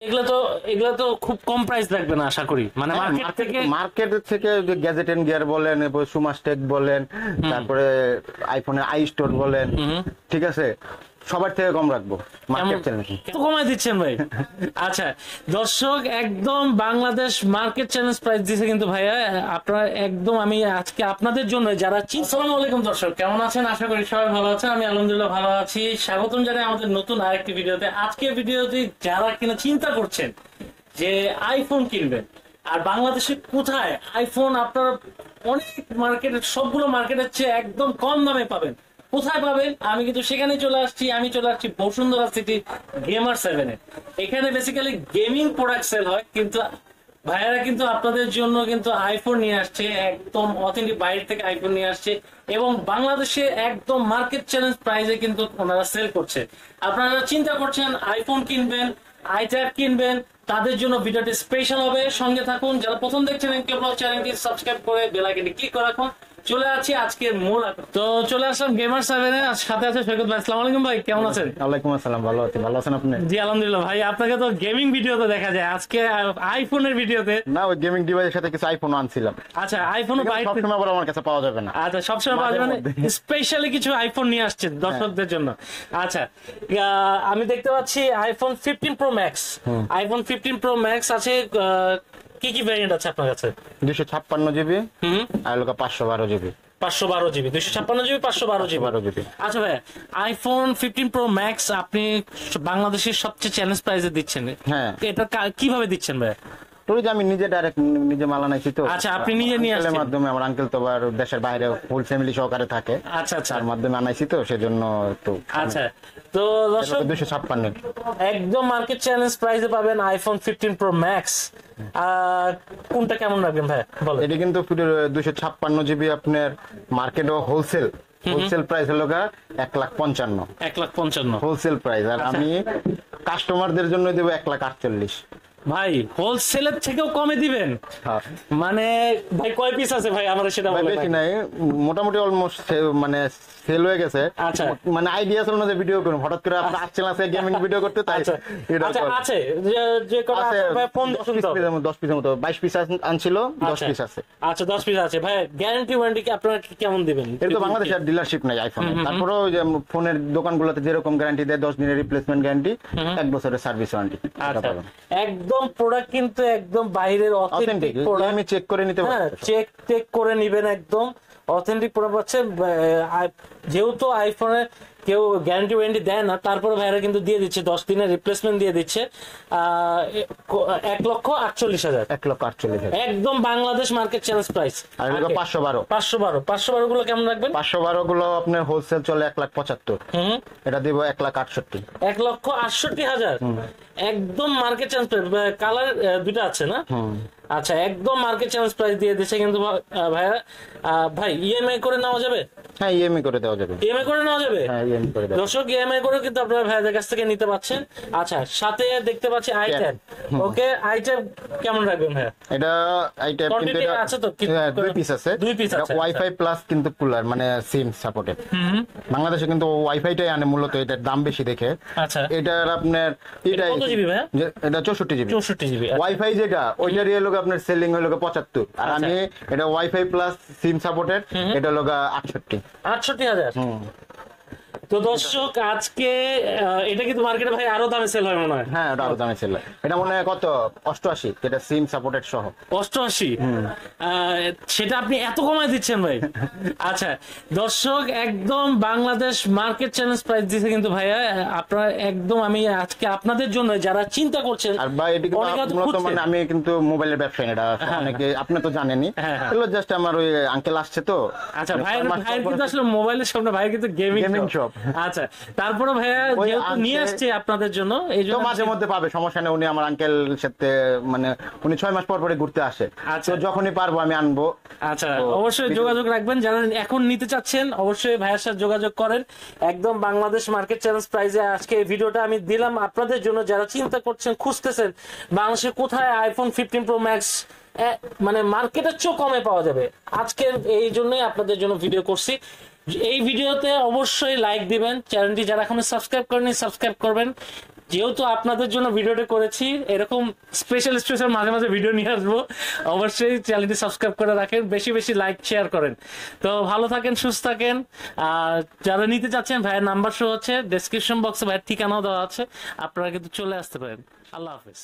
এগুলো তো খুব কম প্রাইস লাগবে না আশা করি, মানে মার্কেট থেকে যে গ্যাজেট এন্ড গিয়ার বলেন, সুমাস্টেক বলেন, তারপরে আইফোনের আই স্টোর বলেন, ঠিক আছে, সবার থেকে কম রাখবো। তো কমাই দিচ্ছেন ভাই। আচ্ছা দর্শক, একদম বাংলাদেশ মার্কেট চ্যালেঞ্জ প্রাইস দিচ্ছে কিন্তু ভাইয়া আপনারা একদম। আমি আজকে আপনাদের জন্য যারা আসসালামু আলাইকুম দর্শক, কেমন আছেন? আশা করি সবাই ভালো আছেন। আমি আলহামদুলিল্লাহ ভালো আছি। স্বাগতম জানাই আমাদের নতুন আরেকটি ভিডিওতে। আজকে ভিডিওতে যারা কিনা চিন্তা করছেন যে আইফোন কিনবেন, আর বাংলাদেশে কোথায় আইফোন আপনারা অনেক মার্কেটের সবগুলো মার্কেটের চেয়ে একদম কম দামে পাবেন, কোথায় পাবেন? আমি কিন্তু সেখানে চলে আসছি। আমি চলে আসছি বসুন্ধরা সিটি গেমার 7 এ। এখানে বেসিক্যালি গেমিং প্রোডাক্ট সেল হয়, কিন্তু ভাইয়ারা কিন্তু আপনাদের জন্য কিন্তু আইফোন নিয়ে আসছে, একদম অথেন্টিক বাইরে থেকে আইফোন নিয়ে আসছে, এবং বাংলাদেশে একদম মার্কেট চ্যালেঞ্জ প্রাইসে কিন্তু ওনারা সেল করছে। আপনারা চিন্তা করছেন আইফোন কিনবেন, আইট্যাব কিনবেন, তাদের জন্য ভিডিওটি স্পেশাল হবে। সঙ্গে থাকুন। যারা প্রথম দেখছেন চ্যানেলটি সাবস্ক্রাইব করে বেল আইকনটি ক্লিক করে রাখুন। চলে আছি আজকের মূল। তো চলে আসলাম গেমার 7 এ। সাথে আছে সৈকত ভাই। আসসালামু আলাইকুম ভাই, কেমন আছেন? ওয়ালাইকুম আসসালাম, ভালো আছি। ভালো আছেন আপনি? জি আলহামদুলিল্লাহ ভাই। আপনাকে তো গেমিং ভিডিওতে দেখা যায়, আজকে আইফোনের ভিডিওতে না, ওই গেমিং ডিভাইসের সাথে কিছু আইফোন আনছিলাম। আচ্ছা, আইফোনও সবসময় আবার আমার কাছে পাওয়া যাবে না। আচ্ছা, সবসময় পাওয়া যাবে না, স্পেশালি কিছু আইফোন নিয়ে আসছেন দর্শকদের জন্য। আচ্ছা, আমি দেখতে পাচ্ছি iPhone 15 pro max. IPhone 15 pro max আছে। কি কি ভ্যারিয়েন্ট আছে আপনার কাছে? 256 জিবি, আর 512 জিবি। 512 GB, 256 GB, 512 GB. আচ্ছা ভাই, আইফোন 15 প্রো ম্যাক্স আপনি বাংলাদেশের সবচেয়ে চ্যালেঞ্জ প্রাইসে দিচ্ছেন। হ্যাঁ, এটা কিভাবে দিচ্ছেন ভাই? ওই যে আমি নিজে ডাইরেক্ট নিজে মাল আনাইছি তো। আচ্ছা, আপনি নিজে নিয়ে আসছেন? মাধ্যমে আমার আঙ্কেল তো আর দেশের বাইরে ফুল ফ্যামিলি সহকারে থাকে। আচ্ছা আচ্ছা, তার মাধ্যমে আনাইছি তো, সেজন্য একটু। আচ্ছা, তো দর্শক 256 একদম মার্কেট চ্যালেঞ্জ প্রাইসে পাবেন আইফোন 15 প্রো ম্যাক্স। কোনটা কেমন রাখবেন ভাই বলেন? এটা কিন্তু 256 জিবি আপনার মার্কেট ও হোলসেল প্রাইস হলো 1,55,000। 1,55,000 হোলসেল প্রাইস। আর আমি কাস্টমারদের জন্য দেবো 1,48,000। ভাই হোলসেলের থেকেও কমে দিবেন? মানে ভাই কয় পিস আছে ভাই, আমার সেটা বলেন। বেশি নাই, মোটামুটি অলমোস্ট মানে সেল হয়ে গেছে। আচ্ছা, মানে আইডিয়া ছিল না যে ভিডিও করব, হঠাৎ করে আপনি আসছেন আছে গেমিং ভিডিও করতে, তাই এটা আছে যে কোন আছে ভাই? 10 পিসের মতো, 22 পিস আনছিল, 10 পিস আছে। আচ্ছা, 10 পিস আছে ভাই। গ্যারান্টি ওয়ারেন্টি কি আপনারা কেমন দিবেন? এটা তো বাংলাদেশের ডিলারশিপ নাই আইফোন। তারপরেও যে ফোনের দোকানগুলোতে যেরকম গ্যারান্টি দেয়, 10 দিনের রিপ্লেসমেন্ট গ্যারান্টি, 1 বছরের সার্ভিস ওয়ারেন্টি। আচ্ছা, একদম প্রোডাক্ট কিন্তু একদম বাইরের অথেন্টিক প্রোডাক্ট, আমি চেক করে নিতে পারবো। চেক করে নিবেন, একদম অথেন্টিক প্রোডাক্ট হচ্ছে। যেহেতু আইফোনে কেউ গ্যারান্টি ওয়ারেন্টি দেয় না, তারপরে ভাইরা কিন্তু দিয়ে দিচ্ছে 10 দিনের রিপ্লেসমেন্ট দিয়ে দিচ্ছে। 1,48,000। 1,48,000 একদম বাংলাদেশ মার্কেট চ্যালেঞ্জ প্রাইস। আর 512 512 গুলো কেমন রাখবেন? 512 গুলো আপনার হোলসেল চলে 1,75,000। এটা দিব 1,68,000। 1,68,000 একদম মার্কেট চ্যালেঞ্জ প্রাইস। কালার দুটো আছে না? আচ্ছা, একদম মার্কেট চ্যালেঞ্জ প্রাইস দিয়ে দিচ্ছে কিন্তু ভাইয়া। ভাই ইএমআই করে নেওয়া যাবে? হ্যাঁ, ইএমআই করে দেওয়া যাবে। ইএমআই করে নেওয়া যাবে? হ্যাঁ, ইএমআই করে দেওয়া। দর্শক ইএমআই করে কিন্তু আপনারা ভাইয়াদের কাছ থেকে নিতে পাচ্ছেন। আচ্ছা, সাথে দেখতে পাচ্ছি আইট্যাব। ওকে, আইট্যাব কেমন রাখবেন ভাইয়া? এটা আইট্যাব কিন্তু এটা আছে তো? 2 পিস আছে। 2 পিস আছে। ওয়াইফাই প্লাস কিন্তু কুলার, মানে সিম সাপোর্টেড। বাংলাদেশে কিন্তু ওয়াইফাইটাই আনে মূলত, এটার দাম বেশি দেখে। আচ্ছা, এটার আপনার এটা কত জিবি ভাইয়া? এটা 64 জিবি। 64 জিবি। ওয়াইফাই যেটা, ওইটার হলো আপনার সেলিং হলো 75। আর আমি এটা ওয়াইফাই প্লাস সিম সাপোর্টেড, এটা হলো 68,000। তো দর্শক আজকে এটা কিন্তু মার্কেটে ভাই আরো দামে সেল হয় মনে হয়। হ্যাঁ, এটা আরো দামে সেল হয়। এটা মনে হয় কত 88, এটা সিম সাপোর্টেড সহ 88। সেটা আপনি এত কমায় দিচ্ছেন ভাই? আচ্ছা দর্শক, একদম বাংলাদেশ মার্কেট চ্যালেঞ্জ প্রাইস দিচ্ছে কিন্তু ভাইয়া আপনারা একদম। আমি আজকে আপনাদের জন্য যারা চিন্তা করছেন, আর ভাই এটা কিন্তু মানে আমি কিন্তু মোবাইলের ব্যবসায়ী, এটা অনেকে আপনি তো জানেনই। এগুলো জাস্ট আমার ওই আঙ্কেল আসছে তো। আচ্ছা, ভাই কিন্তু আসলে মোবাইলের সামনে ভাই কিন্তু গেমিং শপ। আচ্ছা, তারপরে ভাইয়া যেহেতু নিয়ে আসছে আপনাদের জন্য, এই জন্য মাঝে মধ্যে পাবে, সমস্যা নেই। উনি আমার আঙ্কেল সাথে মানে উনি 6 মাস পর পরে ঘুরতে আসে। আচ্ছা, যখনই পারবো আমি আনবো। আচ্ছা, অবশ্যই যোগাযোগ রাখবেন। যারা এখন নিতে চাচ্ছেন অবশ্যই ভাইয়ের সাথে যোগাযোগ করেন। একদম বাংলাদেশ মার্কেট চ্যালেঞ্জ প্রাইসে আজকে এই ভিডিওটা আমি দিলাম আপনাদের জন্য, যারা চিন্তা করছেন, খুঁজতেছেন বাংলাদেশে কোথায় আইফোন 15 প্রো ম্যাক্স মানে মার্কেটের চেয়েও কমে পাওয়া যাবে। আজকে এই জন্যই আপনাদের জন্য ভিডিও করছি। এই ভিডিওতে অবশ্যই লাইক দিবেন, চ্যানেলটি যারা এখনো সাবস্ক্রাইব করেনি সাবস্ক্রাইব করবেন। যেহেতু আপনাদের জন্য ভিডিওটা করেছি, এরকম স্পেশাল স্পেশাল মাঝে মাঝে ভিডিও নিয়ে আসবো। অবশ্যই চ্যানেলটি সাবস্ক্রাইব করে রাখেন, বেশি বেশি লাইক শেয়ার করেন। তো ভালো থাকেন, সুস্থ থাকেন। আর যারা নিতে চাচ্ছেন, ভাইয়ের নাম্বার শো হচ্ছে, ডেসক্রিপশন বক্সে ভাইয়ের ঠিকানাও দেওয়া আছে, আপনারা কিন্তু চলে আসতে পারেন। আল্লাহ হাফেজ।